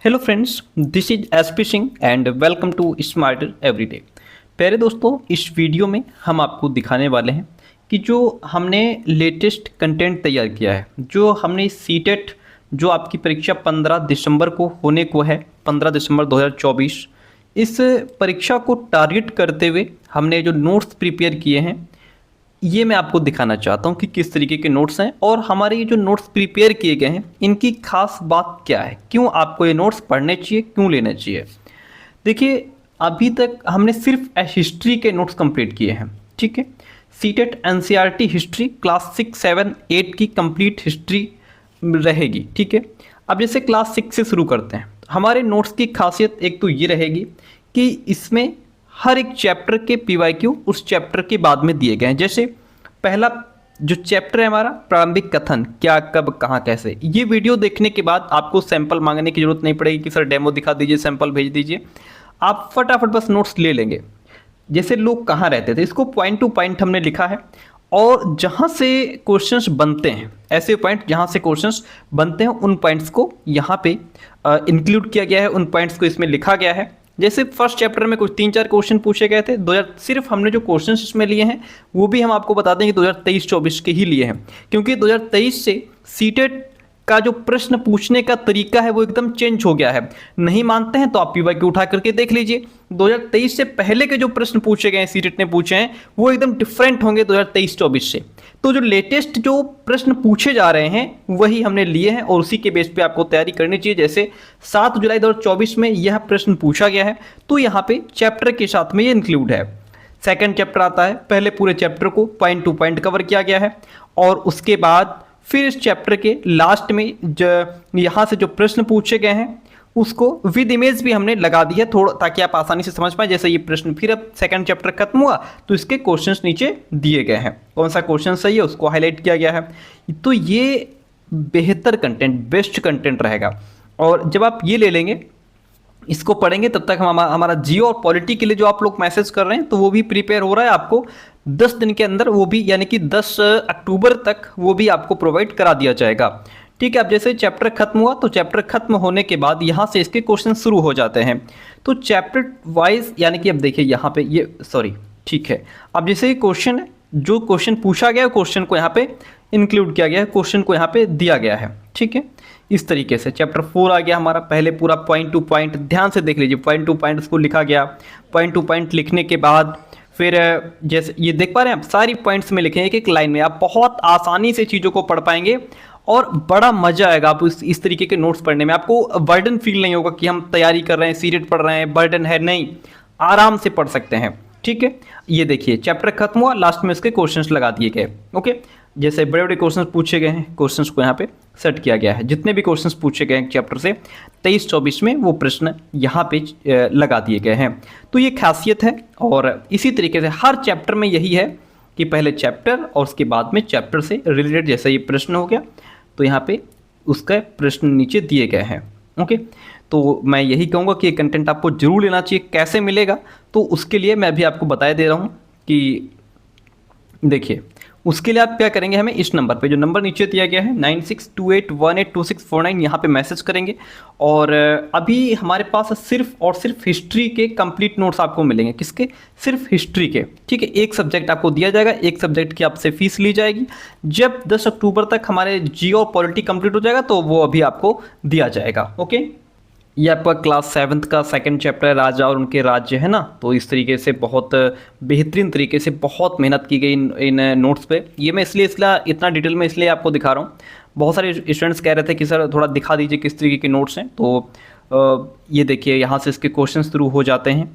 Hello friends, this is SP Singh and welcome to smarter everyday. प्यारे दोस्तों, इस video में हम आपको दिखाने वाले हैं कि जो हमने लेटेस्ट कंटेंट तैयार किया है, जो हमने सीटेट जो आपकी परीक्षा 15 दिसंबर को होने को है, 15 दिसंबर 2024, इस परीक्षा को टारगेट करते हुए हमने जो नोट्स प्रिपेयर किए हैं, ये मैं आपको दिखाना चाहता हूँ कि किस तरीके के नोट्स हैं और हमारे ये जो नोट्स प्रिपेयर किए गए हैं इनकी खास बात क्या है, क्यों आपको ये नोट्स पढ़ने चाहिए, क्यों लेने चाहिए। देखिए, अभी तक हमने सिर्फ हिस्ट्री के नोट्स कंप्लीट किए हैं, ठीक है। सीटेट एनसीईआरटी हिस्ट्री क्लास 6, 7, 8 की कंप्लीट हिस्ट्री रहेगी, ठीक है। अब जैसे क्लास 6 से शुरू करते हैं, हमारे नोट्स की खासियत एक तो ये रहेगी कि इसमें हर एक चैप्टर के पीवाईक्यू उस चैप्टर के बाद में दिए गए हैं। जैसे पहला जो चैप्टर है हमारा प्रारंभिक कथन, क्या कब कहाँ कैसे, ये वीडियो देखने के बाद आपको सैंपल मांगने की जरूरत नहीं पड़ेगी कि सर डेमो दिखा दीजिए, सैंपल भेज दीजिए। आप फटाफट बस नोट्स ले लेंगे। जैसे लोग कहाँ रहते थे, इसको पॉइंट टू पॉइंट हमने लिखा है और जहाँ से क्वेश्चंस बनते हैं, ऐसे पॉइंट जहाँ से क्वेश्चंस बनते हैं उन पॉइंट्स को यहाँ पे इंक्लूड किया गया है, उन पॉइंट्स को इसमें लिखा गया है। जैसे फर्स्ट चैप्टर में कुछ 3-4 क्वेश्चन पूछे गए थे 2000, सिर्फ हमने जो क्वेश्चंस इसमें लिए हैं वो भी हम आपको बता दें कि 2023-24 के ही लिए हैं, क्योंकि 2023 से सीटेट का जो प्रश्न पूछने का तरीका है वो एकदम चेंज हो गया है। नहीं मानते हैं तो आप पीवाईक्यू उठा करके देख लीजिए। 2023 से पहले के जो प्रश्न पूछे गए हैं, सीटेट ने पूछे हैं, वो एकदम डिफरेंट होंगे 2023-24 से। तो जो लेटेस्ट जो प्रश्न पूछे जा रहे हैं वही हमने लिए हैं और उसी के बेस पे आपको तैयारी करनी चाहिए। जैसे 7 जुलाई 2024 में यह प्रश्न पूछा गया है, तो यहाँ पे चैप्टर के साथ में ये इंक्लूड है। सेकंड चैप्टर आता है, पहले पूरे चैप्टर को पॉइंट टू पॉइंट कवर किया गया है और उसके बाद फिर इस चैप्टर के लास्ट में यहाँ से जो प्रश्न पूछे गए हैं उसको विद इमेज भी हमने लगा दी है थोड़ा, ताकि आप आसानी से समझ पाए। जैसे ये प्रश्न फिर अब सेकंड चैप्टर खत्म हुआ तो इसके क्वेश्चंस नीचे दिए गए हैं, कौन सा क्वेश्चन सही है उसको हाईलाइट किया गया है। तो ये बेहतर कंटेंट, बेस्ट कंटेंट रहेगा। और जब आप ये ले लेंगे, इसको पढ़ेंगे, तब तक हम हमारा जियो और पॉलिटी के लिए जो आप लोग मैसेज कर रहे हैं तो वो भी प्रिपेयर हो रहा है। आपको 10 दिन के अंदर वो भी, यानी कि 10 अक्टूबर तक वो भी आपको प्रोवाइड करा दिया जाएगा, ठीक है। अब जैसे चैप्टर खत्म हुआ तो चैप्टर खत्म होने के बाद यहाँ से इसके क्वेश्चन शुरू हो जाते हैं। तो चैप्टर वाइज, यानी कि अब देखिए यहाँ पे ये ठीक है। अब जैसे क्वेश्चन, जो क्वेश्चन पूछा गया क्वेश्चन को यहाँ पे इंक्लूड किया गया है, क्वेश्चन को यहाँ पे दिया गया है, ठीक है। इस तरीके से चैप्टर 4 आ गया हमारा। पहले पूरा पॉइंट टू पॉइंट ध्यान से देख लीजिए, पॉइंट टू पॉइंट उसको लिखा गया। पॉइंट टू पॉइंट लिखने के बाद फिर जैसे ये देख पा रहे हैं आप, सारी पॉइंट्स में लिखे हैं एक एक लाइन में। आप बहुत आसानी से चीज़ों को पढ़ पाएंगे और बड़ा मजा आएगा आप इस तरीके के नोट्स पढ़ने में। आपको बर्डन फील नहीं होगा कि हम तैयारी कर रहे हैं, सीटेट पढ़ रहे हैं, बर्डन है, नहीं, आराम से पढ़ सकते हैं, ठीक है। ये देखिए चैप्टर खत्म हुआ, लास्ट में इसके क्वेश्चंस लगा दिए गए, ओके। जैसे बड़े बड़े क्वेश्चंस पूछे गए हैं, क्वेश्चंस को यहाँ पे सेट किया गया है। जितने भी क्वेश्चंस पूछे गए हैं चैप्टर से 23-24 में, वो प्रश्न यहाँ पे लगा दिए गए हैं। तो ये खासियत है और इसी तरीके से हर चैप्टर में यही है कि पहले चैप्टर और उसके बाद में चैप्टर से रिलेटेड, जैसे ये प्रश्न हो गया तो यहाँ पे उसका प्रश्न नीचे दिए गए हैं, ओके। तो मैं यही कहूँगा कि ये कंटेंट आपको जरूर लेना चाहिए। कैसे मिलेगा तो उसके लिए मैं भी आपको बताया दे रहा हूँ कि देखिए, उसके लिए आप क्या करेंगे, हमें इस नंबर पे, जो नंबर नीचे दिया गया है 9628182649, यहाँ पे मैसेज करेंगे। और अभी हमारे पास सिर्फ और सिर्फ हिस्ट्री के कंप्लीट नोट्स आपको मिलेंगे। किसके? सिर्फ हिस्ट्री के, ठीक है। एक सब्जेक्ट आपको दिया जाएगा, एक सब्जेक्ट की आपसे फीस ली जाएगी। जब 10 अक्टूबर तक हमारे जियो और पॉलिटी कंप्लीट हो जाएगा तो वो अभी आपको दिया जाएगा, ओके। ये आपका क्लास 7 का सेकंड चैप्टर है, राजा और उनके राज्य, है ना। तो इस तरीके से बहुत बेहतरीन तरीके से बहुत मेहनत की गई इन नोट्स पे। ये मैं इसलिए इतना डिटेल में इसलिए आपको दिखा रहा हूँ। बहुत सारे स्टूडेंट्स कह रहे थे कि सर थोड़ा दिखा दीजिए किस तरीके के नोट्स हैं। तो ये देखिए यहाँ से इसके क्वेश्चन शुरू हो जाते हैं।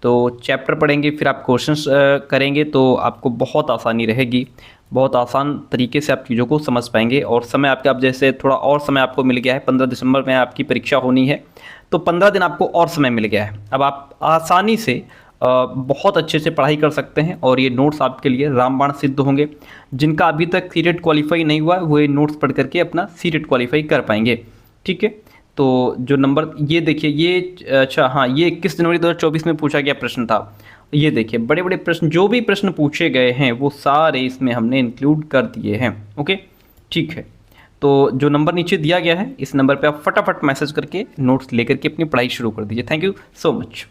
तो चैप्टर पढ़ेंगे, फिर आप क्वेश्चंस करेंगे तो आपको बहुत आसानी रहेगी, बहुत आसान तरीके से आप चीज़ों को समझ पाएंगे। और समय आपका, अब जैसे थोड़ा और समय आपको मिल गया है, 15 दिसंबर में आपकी परीक्षा होनी है, तो 15 दिन आपको और समय मिल गया है। अब आप आसानी से बहुत अच्छे से पढ़ाई कर सकते हैं और ये नोट्स आपके लिए रामबाण सिद्ध होंगे। जिनका अभी तक सीटेट क्वालिफाई नहीं हुआ वो ये नोट्स पढ़ करके अपना सीटेट क्वालिफाई कर पाएंगे, ठीक है। तो जो नंबर ये देखिए, ये अच्छा हाँ, ये 21 जनवरी 2024 में पूछा गया प्रश्न था। ये देखिए बड़े बड़े प्रश्न, जो भी प्रश्न पूछे गए हैं वो सारे इसमें हमने इंक्लूड कर दिए हैं, ओके, ठीक है। तो जो नंबर नीचे दिया गया है इस नंबर पे आप फटाफट मैसेज करके नोट्स लेकर के अपनी पढ़ाई शुरू कर दीजिए। Thank you so much.